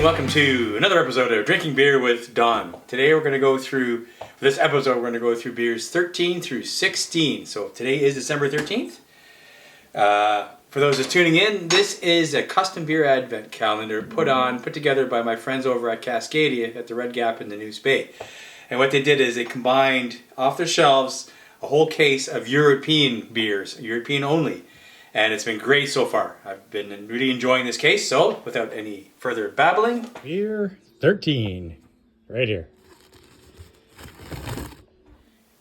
and welcome to another episode of Drinking Beer with Don. Today we're going to go through, for this episode we're going to go through beers 13 through 16. So today is December 13th. For those just tuning in, this is a custom beer advent calendar put together by my friends over at Cascadia at the Red Gap in the News Bay. And what they did is they combined off their shelves a whole case of European beers, European only. And it's been great so far. I've been really enjoying this case, so without any further babbling. Beer 13, right here.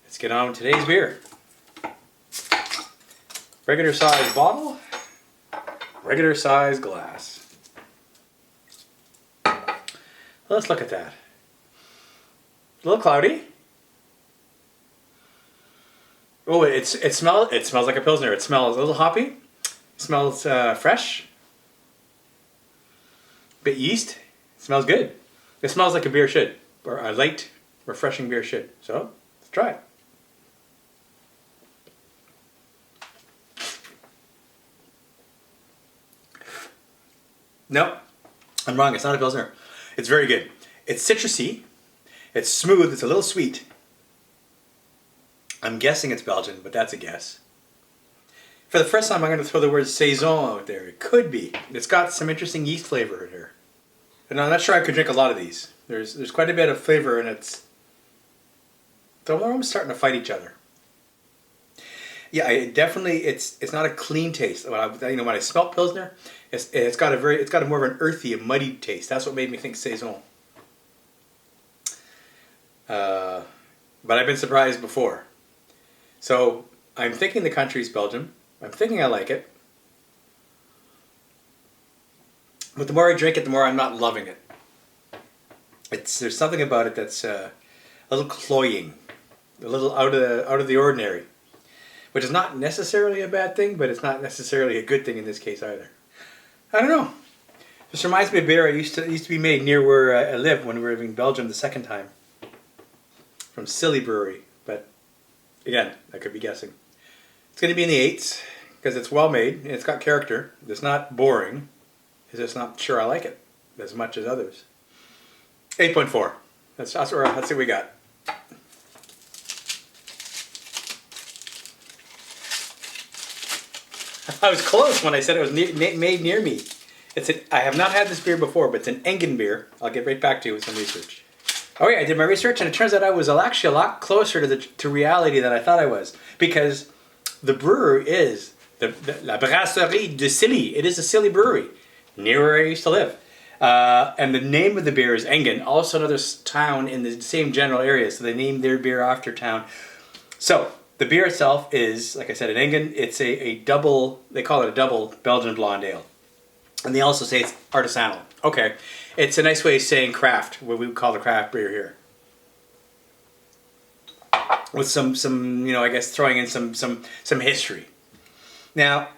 Let's get on with today's beer. Regular size bottle, regular size glass. Let's look at that. A little cloudy. Oh, it smells like a Pilsner. It smells a little hoppy. It smells fresh. Bit yeast. It smells good. It smells like a beer should, or a light, refreshing beer should. So let's try it. No, I'm wrong. It's not a Pilsner. It's very good. It's citrusy. It's smooth. It's a little sweet. I'm guessing it's Belgian, but that's a guess. For the first time, I'm going to throw the word Saison out there. It could be. It's got some interesting yeast flavor in here. And I'm not sure I could drink a lot of these. There's quite a bit of flavor, and they're almost starting to fight each other. Yeah, it's not a clean taste. When I smell Pilsner, it's got a more of an earthy, a muddy taste. That's what made me think Saison. But I've been surprised before. So I'm thinking the country's Belgium. I'm thinking I like it. But the more I drink it, the more I'm not loving it. There's something about it that's a little cloying, a little out of the ordinary, which is not necessarily a bad thing, but it's not necessarily a good thing in this case either. I don't know. This reminds me of beer used to be made near where I lived when we were in Belgium the second time, from Silly Brewery. But again, I could be guessing. It's going to be in the 8s because it's well made and it's got character. It's not boring. It's just not sure I like it as much as others. 8.4. Let's see what we got. I was close when I said it was made near me. I have not had this beer before, but it's an Engen beer. I'll get right back to you with some research. Oh yeah, I did my research, and it turns out I was actually a lot closer to reality than I thought I was, because the brewery is La Brasserie de Silly. It is a Silly brewery near where I used to live, and the name of the beer is Engen, also another town in the same general area. So they named their beer after town. So the beer itself is, like I said, an Engen. It's a double. They call it a double Belgian blonde ale, and they also say it's artisanal. Okay, it's a nice way of saying craft, what we would call the craft beer here. With some I guess throwing in some history. Now,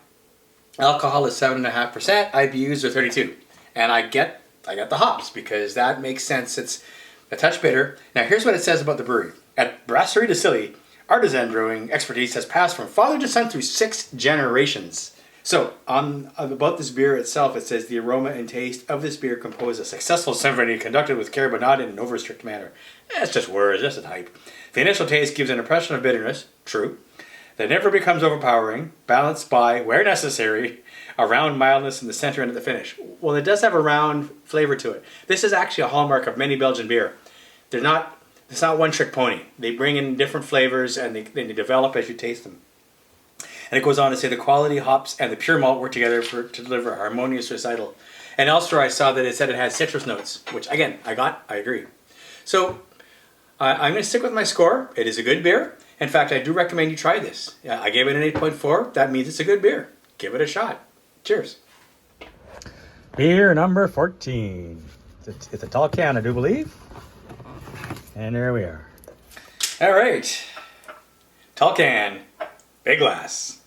alcohol is 7.5%. IBUs are 32, and I get the hops because that makes sense. It's a touch bitter. Now, here's what it says about the brewery. At Brasserie de Silly, artisan brewing expertise has passed from father to son through 6 generations. So, about this beer itself, it says the aroma and taste of this beer compose a successful symphony conducted with care but not in an over-strict manner. That's just words, just a type. The initial taste gives an impression of bitterness, true, that never becomes overpowering, balanced by, where necessary, a round mildness in the center and at the finish. Well, it does have a round flavor to it. This is actually a hallmark of many Belgian beer. It's not one-trick pony. They bring in different flavors and they develop as you taste them. And it goes on to say the quality hops and the pure malt work together to deliver a harmonious recital. And elsewhere I saw that it said it has citrus notes, which again, I agree. So I'm going to stick with my score. It is a good beer. In fact, I do recommend you try this. I gave it an 8.4. That means it's a good beer. Give it a shot. Cheers. Beer number 14. It's a tall can, I do believe. And there we are. All right. Tall can. Big glass.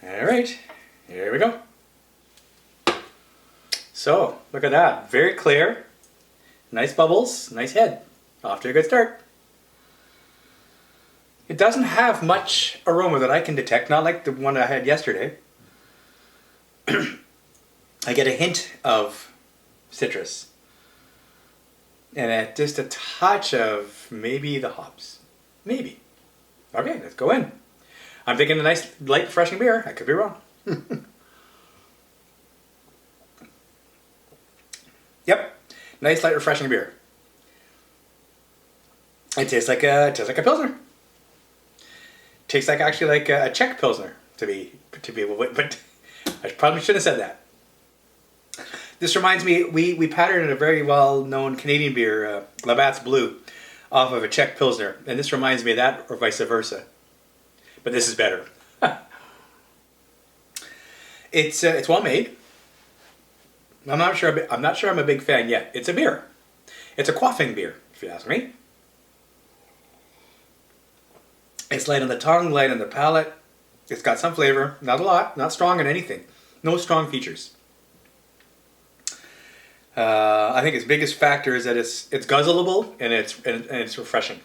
All right, here we go. So, look at that. Very clear. Nice bubbles, nice head. Off to a good start. It doesn't have much aroma that I can detect, not like the one I had yesterday. I get a hint of citrus. And just a touch of maybe the hops. Maybe. Okay, let's go in. I'm thinking a nice, light, refreshing beer. I could be wrong. Yep, nice, light, refreshing beer. It tastes like a pilsner. Tastes like actually like a Czech pilsner to be but I probably shouldn't have said that. This reminds me, we patterned a very well known Canadian beer, Labatt's Blue, off of a Czech pilsner, and this reminds me of that, or vice versa. But this is better. It's well made. I'm not sure I'm a big fan yet. It's a beer. It's a quaffing beer, if you ask me. It's light on the tongue, light on the palate. It's got some flavor, not a lot, not strong in anything. No strong features. I think its biggest factor is that it's guzzleable and it's refreshing.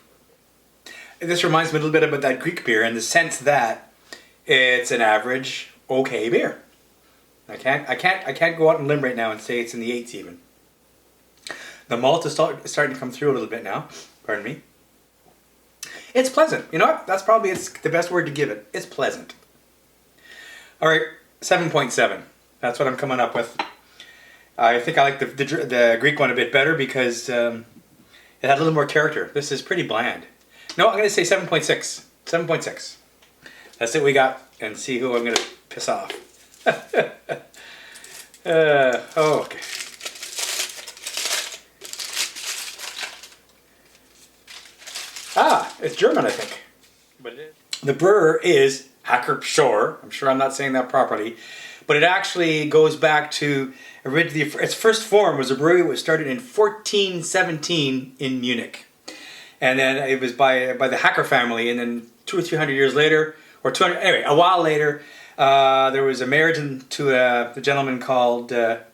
This reminds me a little bit about that Greek beer in the sense that it's an average, okay beer. I can't go out on a limb right now and say it's in the 8s even. The malt is starting to come through a little bit now. Pardon me. It's pleasant. You know what? That's probably the best word to give it. It's pleasant. All right, 7.7. That's what I'm coming up with. I think I like the Greek one a bit better because it had a little more character. This is pretty bland. No, I'm going to say 7.6. 7.6. That's it we got. And see who I'm going to piss off. Okay. Ah, it's German, I think. But it is. The brewer is Hacker Pschorr. I'm sure I'm not saying that properly. But it actually goes back to originally, its first form was a brewery that was started in 1417 in Munich. And then it was by the Hacker family, and then 200 or 300 years later, or 200, anyway, a while later, there was a marriage to a gentleman called Mr.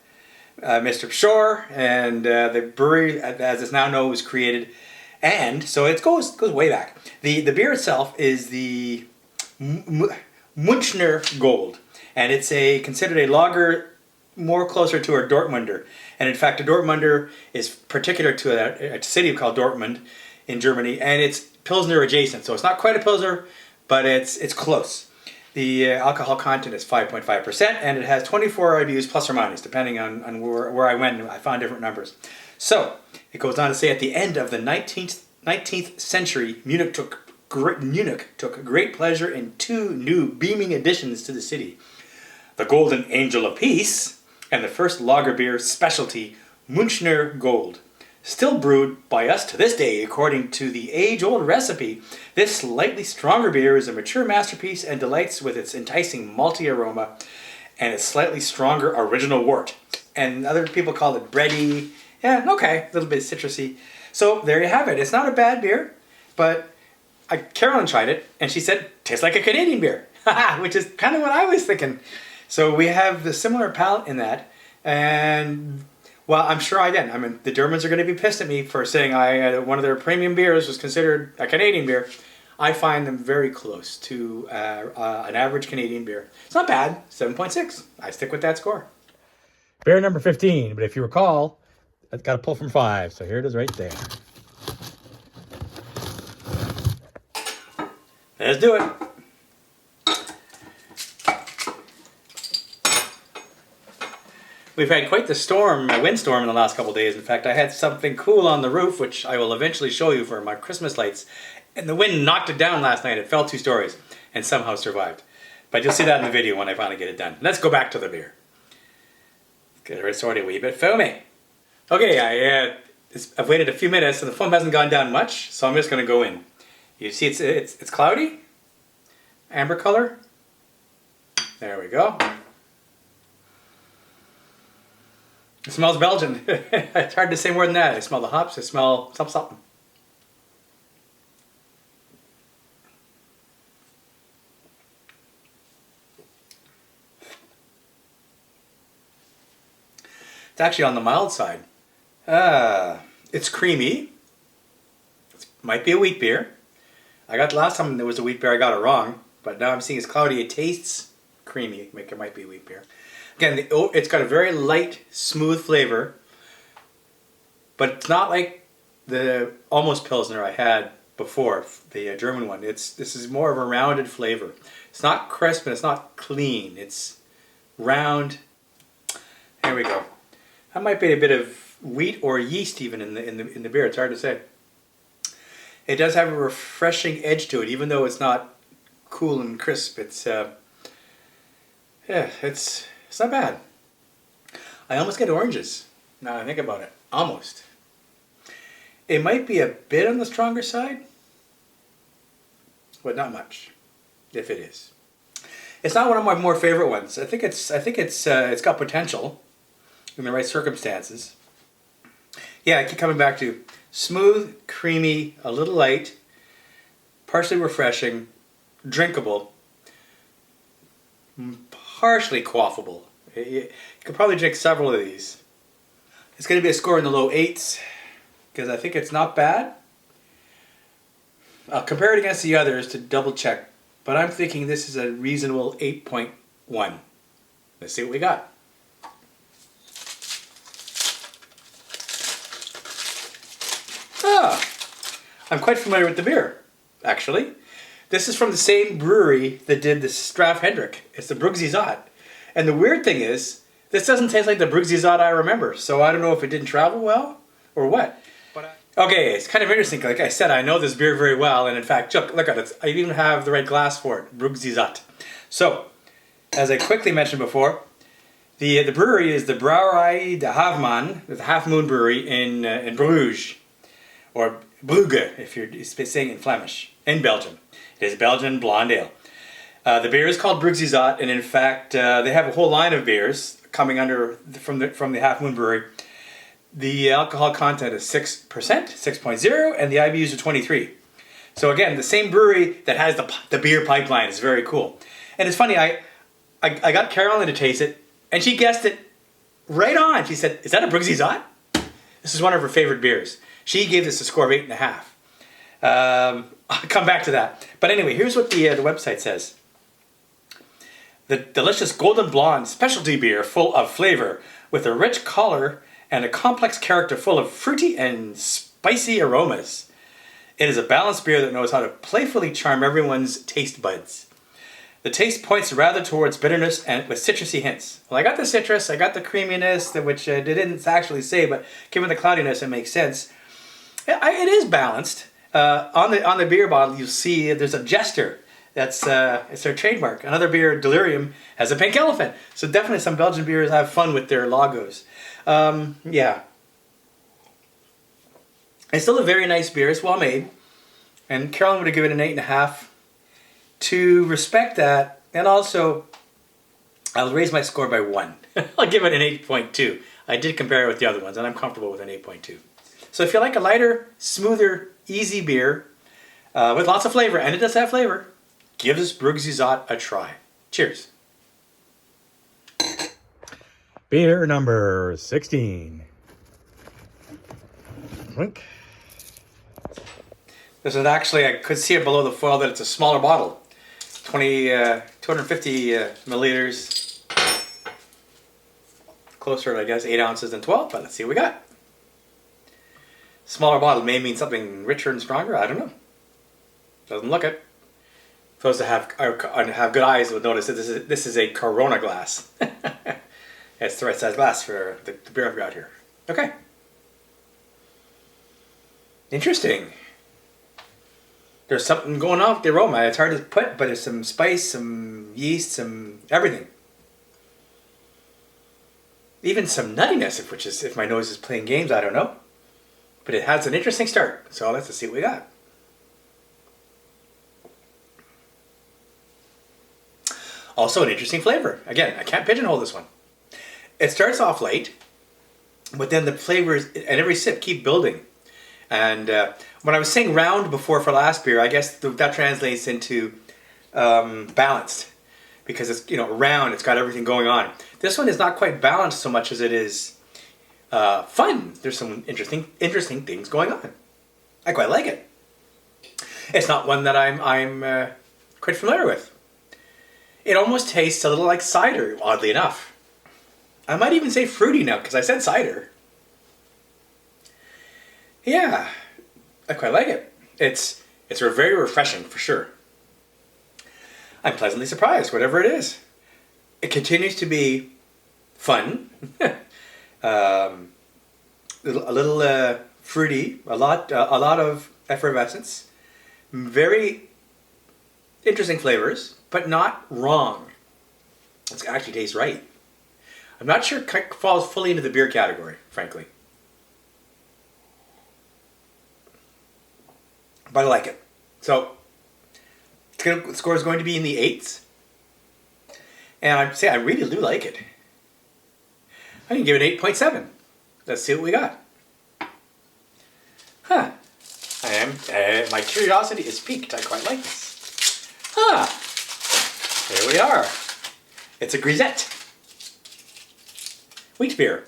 Pschorr, and the brewery, as it's now known, was created. And so it goes way back. The beer itself is the Münchner Gold, and it's considered a lager more closer to a Dortmunder. And in fact, a Dortmunder is particular to a city called Dortmund in Germany, and it's Pilsner adjacent. So it's not quite a Pilsner, but it's close. The alcohol content is 5.5%, and it has 24 IBUs plus or minus, depending on where I went. I found different numbers. So it goes on to say, at the end of the 19th century, Munich took great pleasure in two new beaming additions to the city: the Golden Angel of Peace and the first lager beer specialty, Münchner Gold. Still brewed by us to this day according to the age-old recipe, this slightly stronger beer is a mature masterpiece and delights with its enticing malty aroma and its slightly stronger original wort. And other people call it bready. Yeah, okay, a little bit citrusy. So there you have it. It's not a bad beer, but Carolyn tried it and she said, tastes like a Canadian beer, which is kind of what I was thinking. So we have the similar palate in that, and well, I'm sure the Germans are going to be pissed at me for saying one of their premium beers was considered a Canadian beer. I find them very close to an average Canadian beer. It's not bad, 7.6. I stick with that score. Beer number 15, but if you recall, I've got to pull from 5, so here it is right there. Let's do it. We've had quite the windstorm in the last couple of days. In fact, I had something cool on the roof, which I will eventually show you for my Christmas lights. And the wind knocked it down last night. It fell 2 stories and somehow survived. But you'll see that in the video when I finally get it done. Let's go back to the beer. Get it sorted a wee bit foamy. Okay, I've waited a few minutes and the foam hasn't gone down much, so I'm just going to go in. You see it's cloudy, amber color. There we go. It smells Belgian. It's hard to say more than that. I smell the hops. I smell something. It's actually on the mild side. It's creamy. It might be a wheat beer. I got last time there was a wheat beer, I got it wrong, but now I'm seeing it's cloudy. It tastes creamy. It might be wheat beer. Again, it's got a very light, smooth flavor, but it's not like the almost Pilsner I had before, the German one. This is more of a rounded flavor. It's not crisp and it's not clean. It's round. Here we go. That might be a bit of wheat or yeast even in the beer. It's hard to say. It does have a refreshing edge to it, even though it's not cool and crisp. It's not bad. I almost get oranges now I think about it. Almost. It might be a bit on the stronger side, but not much, if it is. It's not one of my more favorite ones. I think it's got potential in the right circumstances. Yeah, I keep coming back to smooth, creamy, a little light, partially refreshing, drinkable, partially quaffable. You could probably drink several of these. It's going to be a score in the low 8s because I think it's not bad. I'll compare it against the others to double check, but I'm thinking this is a reasonable 8.1. Let's see what we got. Ah, I'm quite familiar with the beer, actually. This is from the same brewery that did the Straf Hendrik. It's the Brugsy Zot. And the weird thing is, this doesn't taste like the Brugsy Zot I remember, so I don't know if it didn't travel well or what. Okay, it's kind of interesting. Like I said, I know this beer very well, and in fact, look at it. I even have the right glass for it, Brugsy Zot. So, as I quickly mentioned before, the brewery is the Brouwerij de Haveman, the Half Moon Brewery in Bruges, or Brugge, if you're saying it in Flemish, in Belgium. It is Belgian blonde ale. The beer is called Brugsy Zot, and in fact, they have a whole line of beers coming from the Half Moon Brewery. The alcohol content is 6%, 6.0, and the IBUs are 23. So again, the same brewery that has the beer pipeline is very cool. And it's funny, I got Carolyn to taste it, and she guessed it right on. She said, "Is that a Brugsy Zot?" This is one of her favorite beers. She gave this a score of 8.5. I'll come back to that. But anyway, here's what the website says. The delicious golden blonde specialty beer full of flavor with a rich color and a complex character full of fruity and spicy aromas. It is a balanced beer that knows how to playfully charm everyone's taste buds. The taste points rather towards bitterness and with citrusy hints. Well, I got the citrus, I got the creaminess, which they didn't actually say, but given the cloudiness, it makes sense. It is balanced. On the beer bottle, you see there's a jester. It's their trademark. Another beer, Delirium, has a pink elephant. So definitely some Belgian beers have fun with their logos. Yeah. It's still a very nice beer. It's well made. And Carolyn would have given it an 8.5. To respect that, and also, I'll raise my score by 1. I'll give it an 8.2. I did compare it with the other ones, and I'm comfortable with an 8.2. So if you like a lighter, smoother, easy beer with lots of flavor, and it does have flavor, give this Brugsy Zot a try. Cheers. Beer number 16. Drink. This is actually, I could see it below the foil that it's a smaller bottle. 250 milliliters. Closer, I guess, 8 ounces than 12, but let's see what we got. Smaller bottle may mean something richer and stronger. I don't know. Doesn't look it. Those that have good eyes would notice that this is a Corona glass. It's the right size glass for the beer I've got here. Okay. Interesting. There's something going on with the aroma. It's hard to put, but there's some spice, some yeast, some everything. Even some nuttiness, if my nose is playing games, I don't know. But it has an interesting start. So let's see what we got. Also an interesting flavor. Again, I can't pigeonhole this one. It starts off light, but then the flavors at every sip keep building. And when I was saying round before for last beer, I guess that translates into balanced. Because it's round, it's got everything going on. This one is not quite balanced so much as it is fun. There's some interesting things going on. I quite like it. It's not one that I'm quite familiar with. It almost tastes a little like cider, oddly enough. I might even say fruity now because I said cider. Yeah, I quite like it. It's very refreshing for sure. I'm pleasantly surprised, whatever it is. It continues to be fun, a little fruity, a lot of effervescence, very interesting flavors, but not wrong. It actually tastes right. I'm not sure it falls fully into the beer category, frankly. But I like it. So, the score is going to be in the 8s. And I'd say I really do like it. I'm going to give it 8.7. Let's see what we got. Huh. My curiosity is piqued. I quite like this. Huh. Here we are. It's a grisette. Wheat beer.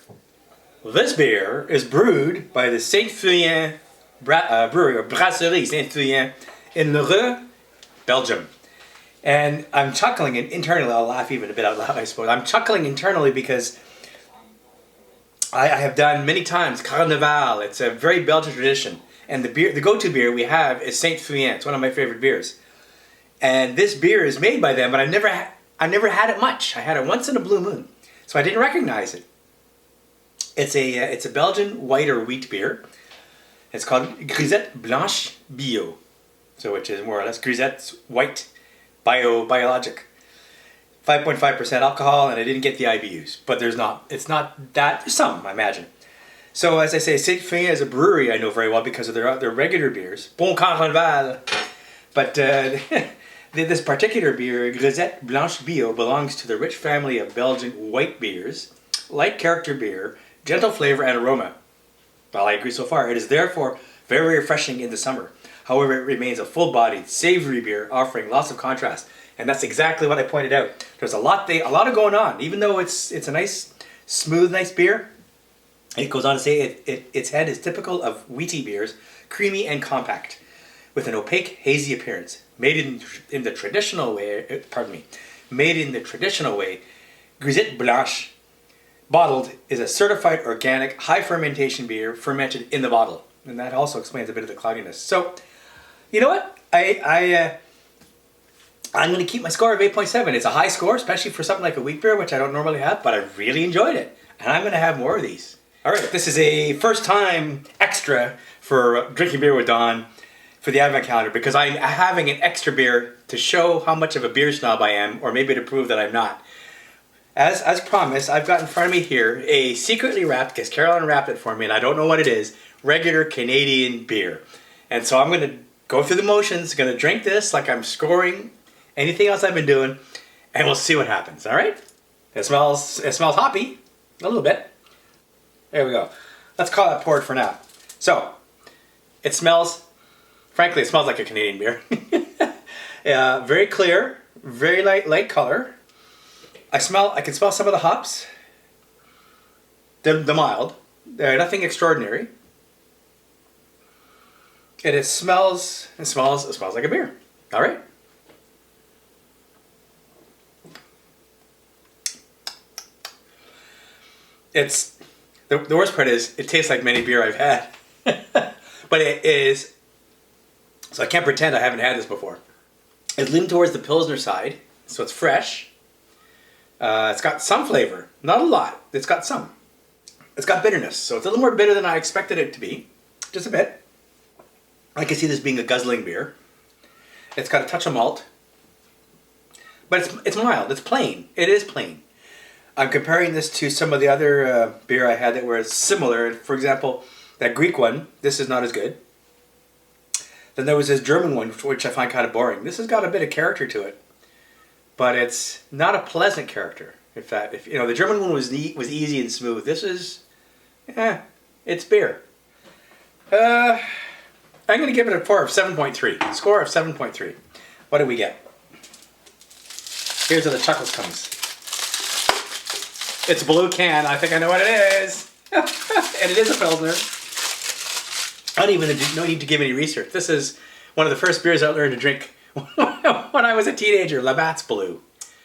Well, this beer is brewed by the Saint-Feuillien brewery, or Brasserie Saint-Feuillien in Lheureux, Belgium. And I'm chuckling internally. I'll laugh even a bit out loud, I suppose. I'm chuckling internally because I have done many times Carnival. It's a very Belgian tradition. And the go-to beer we have is Saint-Feuillien. It's one of my favorite beers. And this beer is made by them, but I never had it much. I had it once in a blue moon. So I didn't recognize it. It's a Belgian white or wheat beer. It's called Grisette Blanche Bio. So which is more or less Grisette's white biologic. 5.5% alcohol, and I didn't get the IBUs. But it's not that, there's some, I imagine. So as I say, Saint-Feuillien is a brewery I know very well because of their regular beers. Bon Carnival. But this particular beer, Grisette Blanche Bio, belongs to the rich family of Belgian white beers, light character beer, gentle flavor and aroma. Well, I agree so far. It is therefore very refreshing in the summer. However, it remains a full-bodied, savory beer offering lots of contrast. And that's exactly what I pointed out. There's a lot of going on. Even though it's a nice, smooth, nice beer, it goes on to say its head is typical of wheaty beers, creamy and compact, with an opaque, hazy appearance. Made in the traditional way, Grisette Blanche bottled is a certified organic, high fermentation beer fermented in the bottle. And that also explains a bit of the cloudiness. So, you know what? I'm going to keep my score of 8.7. It's a high score, especially for something like a wheat beer, which I don't normally have, but I really enjoyed it. And I'm going to have more of these. All right, this is a first time extra for Drinking Beer with Don for the Advent calendar because I'm having an extra beer to show how much of a beer snob I am, or maybe to prove that I'm not. As promised, I've got in front of me here a secretly wrapped, because Caroline wrapped it for me and I don't know what it is, regular Canadian beer. And so I'm going to go through the motions, going to drink this like I'm scoring anything else I've been doing, and we'll see what happens, all right? It smells hoppy, a little bit. There we go. Let's call that poured for now. So, frankly, it smells like a Canadian beer. Very clear, very light color. I can smell some of the hops. The mild. They're nothing extraordinary. And it smells like a beer. All right. It's the worst part is it tastes like many beer I've had, but it is. So I can't pretend I haven't had this before. It's leaning towards the Pilsner side, so it's fresh. It's got some flavor, not a lot. It's got some. It's got bitterness, so it's a little more bitter than I expected it to be, just a bit. I can see this being a guzzling beer. It's got a touch of malt, but it's mild. It's plain. It is plain. I'm comparing this to some of the other beer I had that were similar. For example, that Greek one, this is not as good. Then there was this German one, which I find kind of boring. This has got a bit of character to it, but it's not a pleasant character. If the German one was easy and smooth. This is, it's beer. I'm going to give it a score of 7.3. Score of 7.3. What do we get? Here's where the chuckles comes. It's a blue can. I think I know what it is. And it is a Pilsner. No need to give any research. This is one of the first beers I learned to drink when I was a teenager, Labatt's Blue.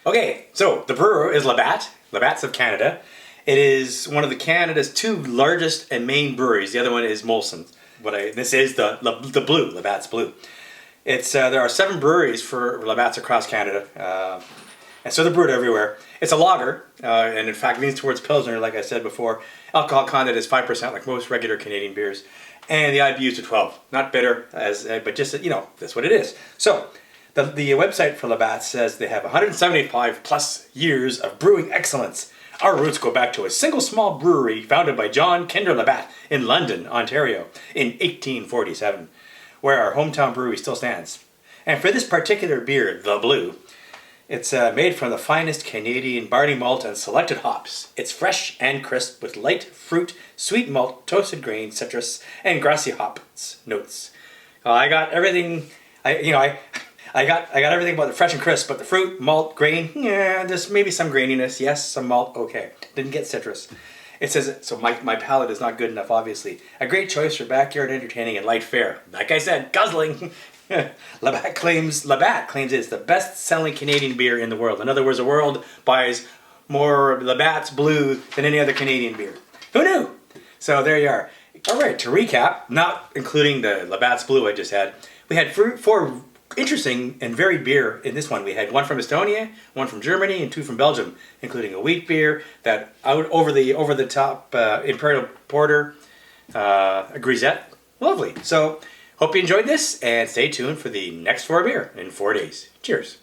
Okay, so the brewer is Labatt, Labatt's of Canada. It is one of Canada's 2 largest and main breweries. The other one is Molson. This is the Blue, Labatt's Blue. It's there are 7 breweries for Labatt's across Canada, and so they're brewed everywhere. It's a lager, and in fact leans towards Pilsner, like I said before. Alcohol content is 5%, like most regular Canadian beers, and the IBUs are 12. Not bitter, but just that's what it is. So the website for Labatt says they have 175 plus years of brewing excellence. Our roots go back to a single small brewery founded by John Kinder Labatt in London, Ontario, in 1847, where our hometown brewery still stands. And for this particular beer, the Blue, it's made from the finest Canadian barley malt and selected hops. It's fresh and crisp with light fruit, sweet malt, toasted grain, citrus, and grassy hops notes. I got everything. I got everything about the fresh and crisp, but the fruit, malt, grain, yeah, there's maybe some graininess. Yes, some malt, okay. Didn't get citrus. It says, so my palate is not good enough, obviously. A great choice for backyard entertaining and light fare. Like I said, guzzling. Labatt claims it's the best-selling Canadian beer in the world. In other words, the world buys more Labatt's Blue than any other Canadian beer. Who knew? So there you are. All right, to recap, not including the Labatt's Blue I just had, we had 4 interesting and varied beer in this one. We had 1 from Estonia, 1 from Germany, and 2 from Belgium, including a wheat beer, that over the top Imperial Porter, a grisette. Lovely. So hope you enjoyed this, and stay tuned for the next 4 beer in 4 days. Cheers.